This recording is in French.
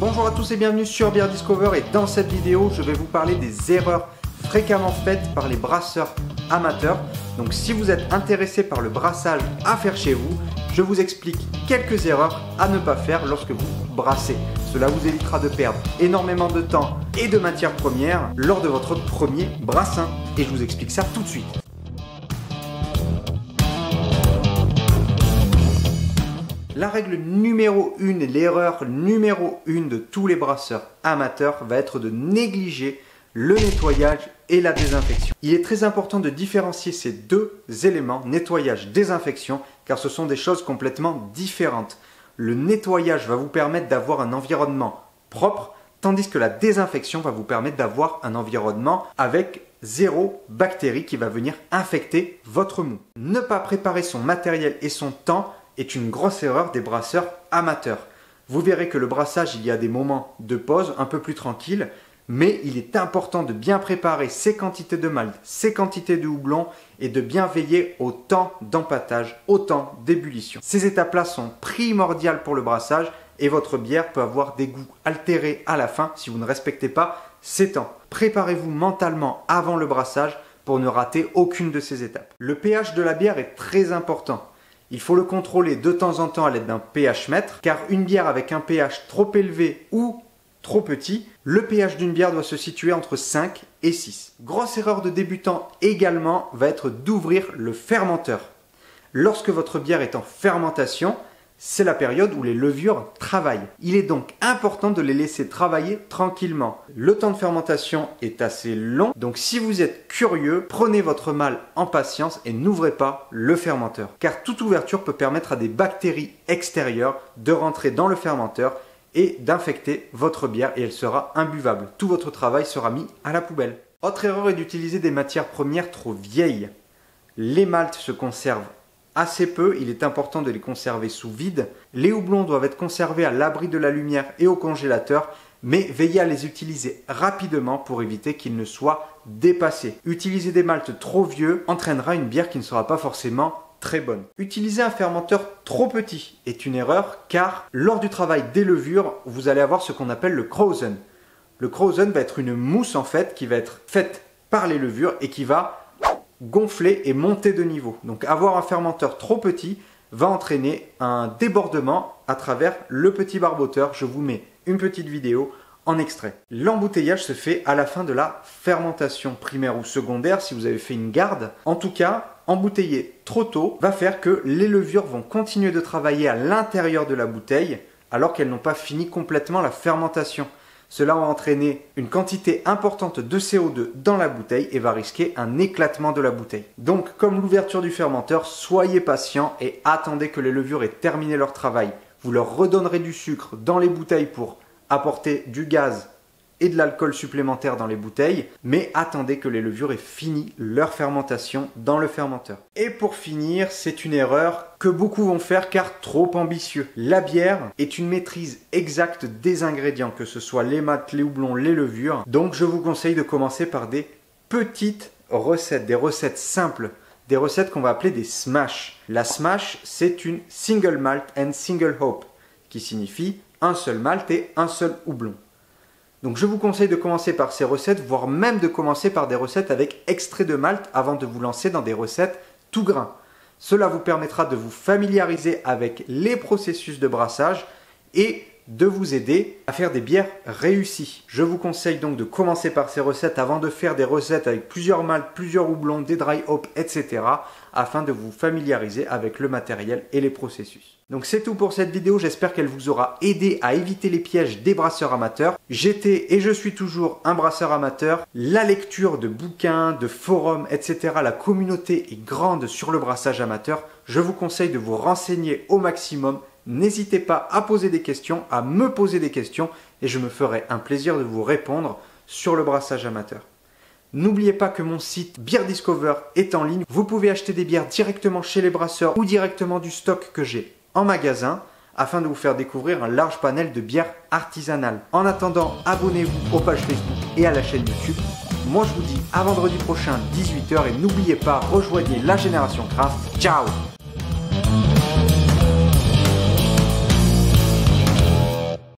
Bonjour à tous et bienvenue sur Beer Discover, et dans cette vidéo je vais vous parler des erreurs fréquemment faites par les brasseurs amateurs. Donc si vous êtes intéressé par le brassage à faire chez vous, je vous explique quelques erreurs à ne pas faire lorsque vous brassez. Cela vous évitera de perdre énormément de temps et de matières premières lors de votre premier brassin. Et je vous explique ça tout de suite. La règle numéro 1, l'erreur numéro 1 de tous les brasseurs amateurs va être de négliger le nettoyage et la désinfection. Il est très important de différencier ces deux éléments, nettoyage-désinfection, car ce sont des choses complètement différentes. Le nettoyage va vous permettre d'avoir un environnement propre, tandis que la désinfection va vous permettre d'avoir un environnement avec zéro bactérie qui va venir infecter votre mou. Ne pas préparer son matériel et son temps est une grosse erreur des brasseurs amateurs. Vous verrez que le brassage, il y a des moments de pause un peu plus tranquilles, mais il est important de bien préparer ses quantités de malt, ses quantités de houblon et de bien veiller au temps d'empâtage, au temps d'ébullition. Ces étapes-là sont primordiales pour le brassage et votre bière peut avoir des goûts altérés à la fin si vous ne respectez pas ces temps. Préparez-vous mentalement avant le brassage pour ne rater aucune de ces étapes. Le pH de la bière est très important. Il faut le contrôler de temps en temps à l'aide d'un pH mètre, car une bière avec un pH trop élevé ou trop petit, le pH d'une bière doit se situer entre 5 et 6. Grosse erreur de débutant également va être d'ouvrir le fermenteur. Lorsque votre bière est en fermentation, c'est la période où les levures travaillent. Il est donc important de les laisser travailler tranquillement. Le temps de fermentation est assez long, donc si vous êtes curieux, prenez votre mal en patience et n'ouvrez pas le fermenteur. Car toute ouverture peut permettre à des bactéries extérieures de rentrer dans le fermenteur et d'infecter votre bière et elle sera imbuvable. Tout votre travail sera mis à la poubelle. Autre erreur est d'utiliser des matières premières trop vieilles. Les maltes se conservent assez peu, il est important de les conserver sous vide. Les houblons doivent être conservés à l'abri de la lumière et au congélateur, mais veillez à les utiliser rapidement pour éviter qu'ils ne soient dépassés. Utiliser des maltes trop vieux entraînera une bière qui ne sera pas forcément très bonne. Utiliser un fermenteur trop petit est une erreur, car lors du travail des levures, vous allez avoir ce qu'on appelle le krausen. Le krausen va être une mousse en fait qui va être faite par les levures et qui va gonfler et monter de niveau. Donc avoir un fermenteur trop petit va entraîner un débordement à travers le petit barboteur. Je vous mets une petite vidéo en extrait. L'embouteillage se fait à la fin de la fermentation primaire ou secondaire si vous avez fait une garde. En tout cas, embouteiller trop tôt va faire que les levures vont continuer de travailler à l'intérieur de la bouteille alors qu'elles n'ont pas fini complètement la fermentation. Cela va entraîner une quantité importante de CO2 dans la bouteille et va risquer un éclatement de la bouteille. Donc, comme l'ouverture du fermenteur, soyez patient et attendez que les levures aient terminé leur travail. Vous leur redonnerez du sucre dans les bouteilles pour apporter du gaz et de l'alcool supplémentaire dans les bouteilles, mais attendez que les levures aient fini leur fermentation dans le fermenteur. Et pour finir, c'est une erreur que beaucoup vont faire car trop ambitieux. La bière est une maîtrise exacte des ingrédients, que ce soit les maltes, les houblons, les levures. Donc je vous conseille de commencer par des petites recettes, des recettes simples, des recettes qu'on va appeler des smash. La smash, c'est une single malt and single hop, qui signifie un seul malt et un seul houblon. Donc je vous conseille de commencer par ces recettes, voire même de commencer par des recettes avec extrait de malt avant de vous lancer dans des recettes tout grain. Cela vous permettra de vous familiariser avec les processus de brassage et de vous aider à faire des bières réussies. Je vous conseille donc de commencer par ces recettes avant de faire des recettes avec plusieurs maltes, plusieurs houblons, des dry hops, etc. afin de vous familiariser avec le matériel et les processus. Donc c'est tout pour cette vidéo, j'espère qu'elle vous aura aidé à éviter les pièges des brasseurs amateurs. J'étais et je suis toujours un brasseur amateur. La lecture de bouquins, de forums, etc. La communauté est grande sur le brassage amateur. Je vous conseille de vous renseigner au maximum. N'hésitez pas à poser des questions, à me poser des questions et je me ferai un plaisir de vous répondre sur le brassage amateur. N'oubliez pas que mon site Beer Discover est en ligne. Vous pouvez acheter des bières directement chez les brasseurs ou directement du stock que j'ai en magasin afin de vous faire découvrir un large panel de bières artisanales. En attendant, abonnez-vous aux pages Facebook et à la chaîne YouTube. Moi je vous dis à vendredi prochain 18 h et n'oubliez pas, rejoignez la Génération Craft. Ciao!